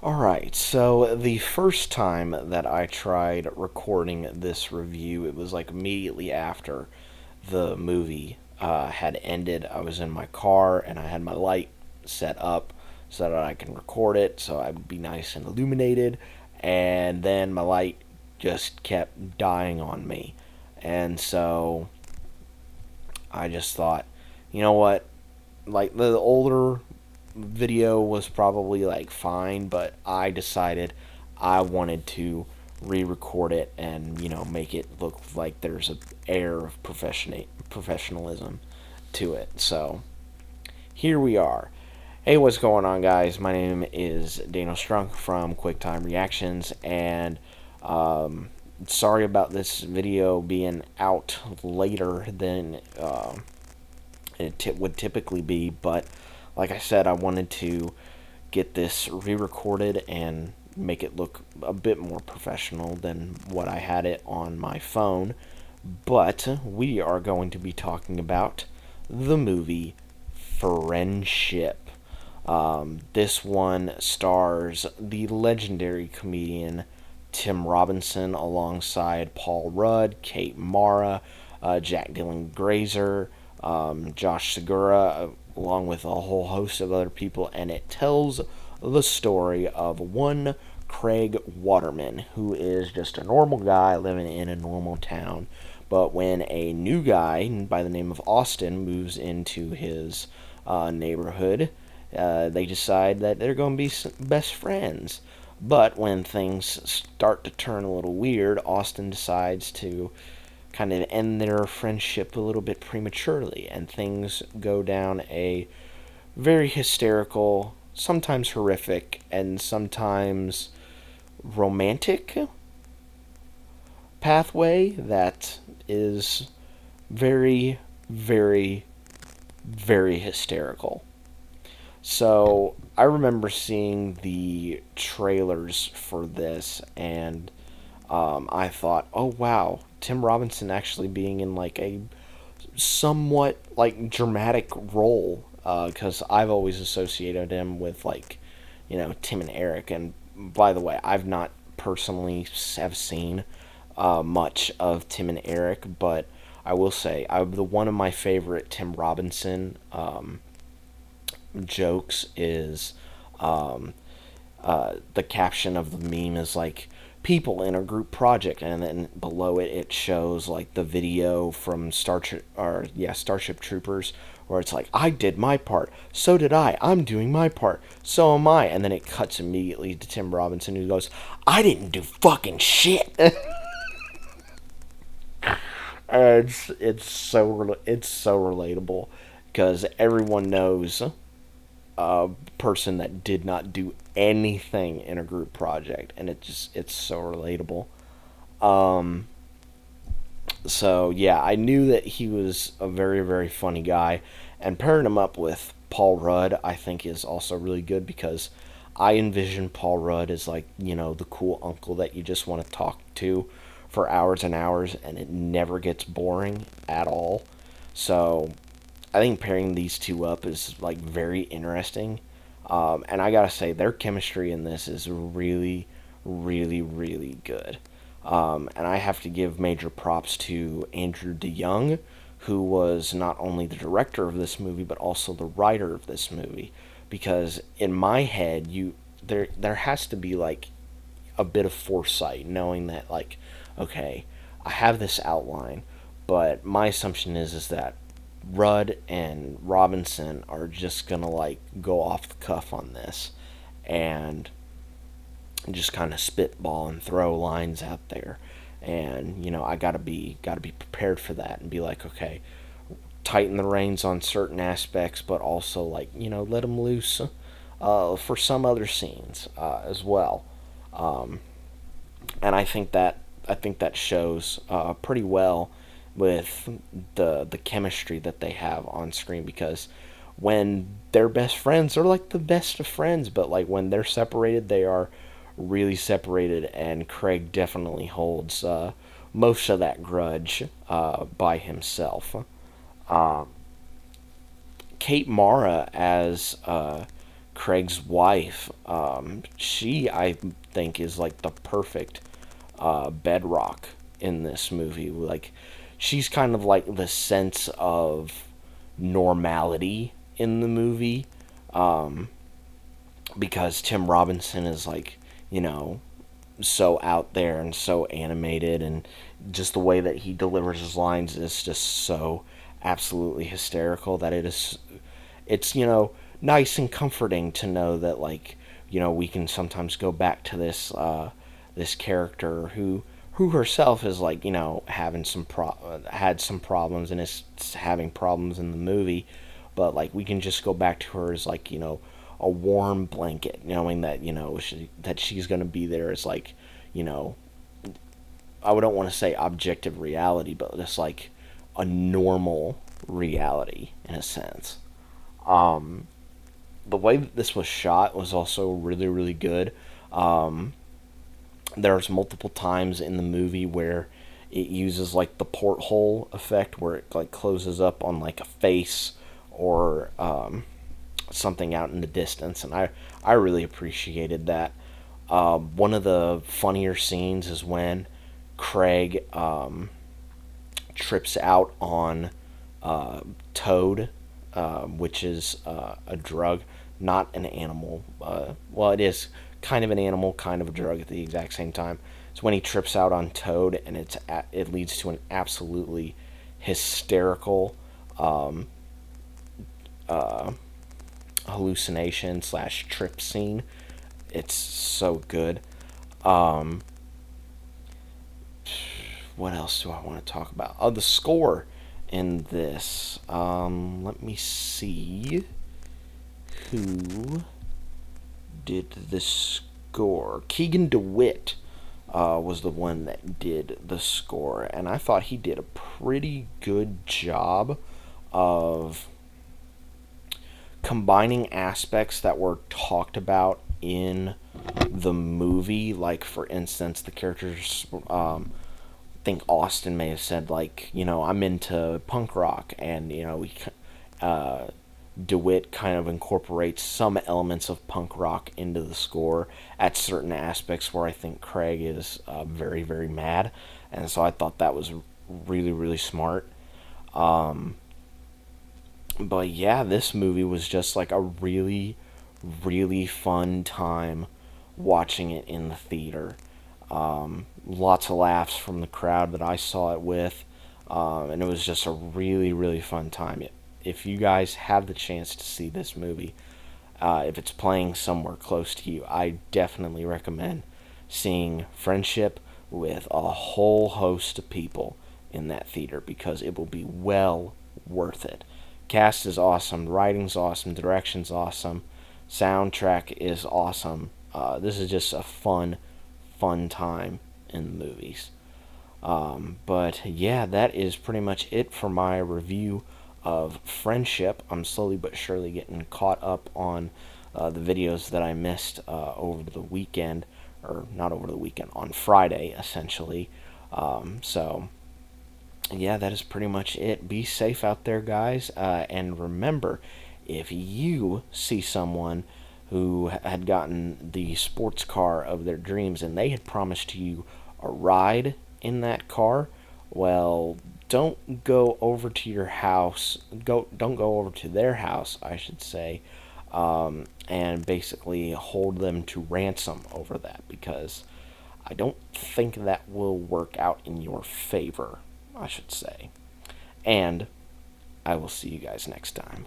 Alright, so the first time that I tried recording this review, it was like immediately after the movie had ended. I was in my car and I had my light set up so that I can record it, so I'd be nice and illuminated. And then my light just kept dying on me. And so I just thought, you know what? Like the older video was probably like fine, but I decided I wanted to re-record it and make it look like there's an air of professionalism to it. So here we are. Hey, what's going on, guys? My name is Daniel Strunk from QuickTime Reactions, and sorry about this video being out later than it would typically be, but like I said, I wanted to get this re-recorded and make it look a bit more professional than what I had it on my phone. But we are going to be talking about the movie Friendship. This one stars the legendary comedian Tim Robinson alongside Paul Rudd, katemara, Jack Dylan Grazer, Josh Segura, along with a whole host of other people, and it tells the story of one Craig Waterman, who is just a normal guy living in a normal town. But when a new guy by the name of Austin moves into his neighborhood, they decide that they're going to be best friends. But when things start to turn a little weird, Austin decides to kind of end their friendship a little bit prematurely, and things go down a very hysterical, sometimes horrific, and sometimes romantic pathway that is very, very, very hysterical. So I remember seeing the trailers for this, and I thought, oh wow, Tim Robinson actually being in like a somewhat like dramatic role, because I've always associated him with like, Tim and Eric. And by the way, I've not personally have seen much of Tim and Eric, but I will say the one of my favorite Tim Robinson jokes is the caption of the meme is like people in a group project, and then below it shows like the video from Starship Troopers, where it's like, I did my part, so did I'm doing my part, so am I, and then it cuts immediately to Tim Robinson, who goes, I didn't do fucking shit. It's so relatable, because everyone knows a person that did not do anything in a group project, and it's so relatable. So yeah, I knew that he was a very, very funny guy, and pairing him up with Paul Rudd, I think, is also really good, because I envision Paul Rudd as like, the cool uncle that you just want to talk to for hours and hours, and it never gets boring at all. So I think pairing these two up is like very interesting. And I gotta say, their chemistry in this is really, really, really good. And I have to give major props to Andrew DeYoung, who was not only the director of this movie but also the writer of this movie. Because in my head, there has to be like a bit of foresight, knowing that like, okay, I have this outline, but my assumption is that Rudd and Robinson are just gonna like go off the cuff on this, and just kind of spitball and throw lines out there. And I gotta be prepared for that, and be like, okay, tighten the reins on certain aspects, but also like, let them loose for some other scenes as well. And I think that shows pretty well with the chemistry that they have on screen, because when they're best friends, they're like the best of friends, but like when they're separated, they are really separated, and Craig definitely holds most of that grudge by himself. Kate Mara as Craig's wife, she, I think, is like the perfect bedrock in this movie. Like, she's kind of like the sense of normality in the movie, because Tim Robinson is like, you know, so out there and so animated, and just the way that he delivers his lines is just so absolutely hysterical that it's, nice and comforting to know that, like, we can sometimes go back to this character who herself is, like, having had some problems and is having problems in the movie, but, like, we can just go back to her as, like, a warm blanket, knowing that, that she's going to be there as, like, you know I don't want to say objective reality, but just like a normal reality in a sense. The way that this was shot was also really, really good. There's multiple times in the movie where it uses like the porthole effect, where it like closes up on like a face or something out in the distance, and I really appreciated that. One of the funnier scenes is when Craig trips out on Toad, which is a drug, not an animal. Well, it is kind of an animal, kind of a drug at the exact same time. It's when he trips out on Toad, and it leads to an absolutely hysterical hallucination slash trip scene. It's so good. Um, what else do I want to talk about? Oh, the score in this. Let me see who did the score. Keegan DeWitt was the one that did the score, and I thought he did a pretty good job of combining aspects that were talked about in the movie. Like, for instance, the characters, I think Austin may have said, like, I'm into punk rock, and, DeWitt kind of incorporates some elements of punk rock into the score at certain aspects where I think Craig is very, very mad. And so I thought that was really, really smart. But yeah, this movie was just like a really, really fun time watching it in the theater. Lots of laughs from the crowd that I saw it with, and it was just a really, really fun time. If you guys have the chance to see this movie, if it's playing somewhere close to you, I definitely recommend seeing Friendship with a whole host of people in that theater, because it will be well worth it. Cast is awesome, writing's awesome, direction's awesome, soundtrack is awesome. This is just a fun time in the movies. But yeah, that is pretty much it for my review of Friendship. I'm slowly but surely getting caught up on the videos that I missed over the weekend, or not over the weekend, on Friday, essentially. So yeah, that is pretty much it. Be safe out there, guys, and remember, if you see someone who had gotten the sports car of their dreams and they had promised you a ride in that car, well, don't go over to your house. Don't go over to their house, I should say, and basically hold them to ransom over that, because I don't think that will work out in your favor, I should say. And I will see you guys next time.